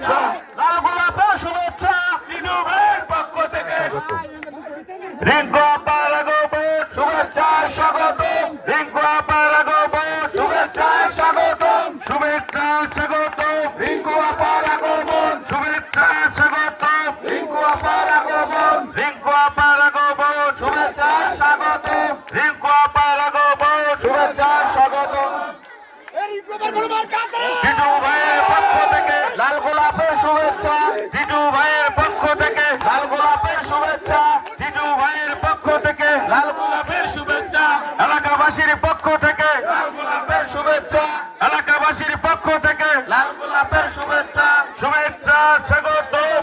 শুভেচ্ছা, লাল গোলাপের শুভেচ্ছা টিটু ভাইয়ের পক্ষ থেকে। রিঙ্কু আপার আগমন শুভেচ্ছা স্বাগতম, রিঙ্কু আপার আগমন শুভেচ্ছা স্বাগতম, শুভেচ্ছা স্বাগতম, রিঙ্কু আপার আগমন শুভেচ্ছা স্বাগতম, রিঙ্কু আপার আগমন, রিঙ্কু আপার আগমন শুভেচ্ছা স্বাগতম, রিঙ্কু আপার আগমন শুভেচ্ছা স্বাগতম। টিটু ভাইয়ের পক্ষ থেকে লাল গোলাপের শুভেচ্ছা, টিটু ভাইয়ের পক্ষ থেকে লাল গোলাপের শুভেচ্ছা, টিটু ভাইয়ের পক্ষ থেকে লাল গোলাপের শুভেচ্ছা, এলাকাবাসীর পক্ষ থেকে লাল গোলাপের শুভেচ্ছা, এলাকাবাসীর পক্ষ থেকে লাল গোলাপের শুভেচ্ছা, শুভেচ্ছা স্বাগতম,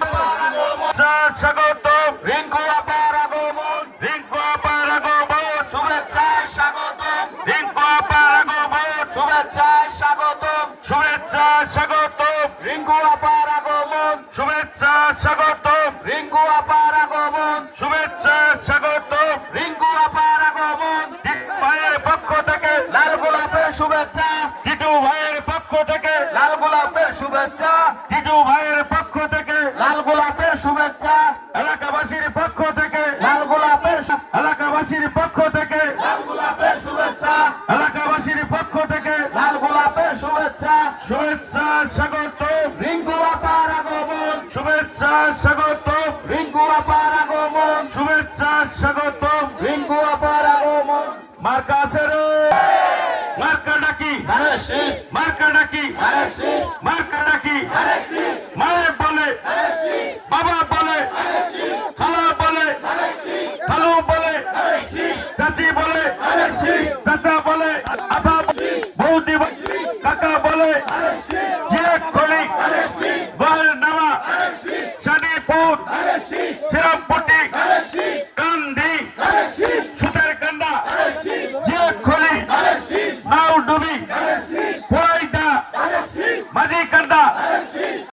স্বাগতম, রিঙ্কু আপার আগমন, রিঙ্কু আপার আগমন শুভেচ্ছা স্বাগতম, রিঙ্কু আপার আগমন শুভেচ্ছা স্বাগতম, শুভেচ্ছা স্বাগতম, রিঙ্কু আপার আগমন শুভেচ্ছা স্বাগতম, রিঙ্কু আপার আগমন শুভেচ্ছা স্বাগতম, রিঙ্কু আপার আগমন। টিটু ভাইয়ের পক্ষ থেকে লাল গোলাপের শুভেচ্ছা, টিটু ভাইয়ের পক্ষ থেকে লাল গোলাপের শুভেচ্ছা, টিটু ভাইয়ের পক্ষ থেকে লাল গোলাপের শুভেচ্ছা, এলাকাবাসীর পক্ষ থেকে লাল গোলাপের, এলাকাবাসীর পক্ষ থেকে লাল গোলাপের শুভেচ্ছা, এলাকাবাসীর পক্ষ থেকে লাল গোলাপের শুভেচ্ছা, শুভেচ্ছা স্বাগতম, রিঙ্কু আপার আগমন শুভেচ্ছা স্বাগতম, রিঙ্কু আপার আগমন শুভেচ্ছা স্বাগতম, রিঙ্কু আপার আগমন। মার্কা আছে রে, মার্কা ডাকি শেষ, মার্কা ডাকি শেষ, মার্কা ডাকি শেষ, মায়ের বলে বাবা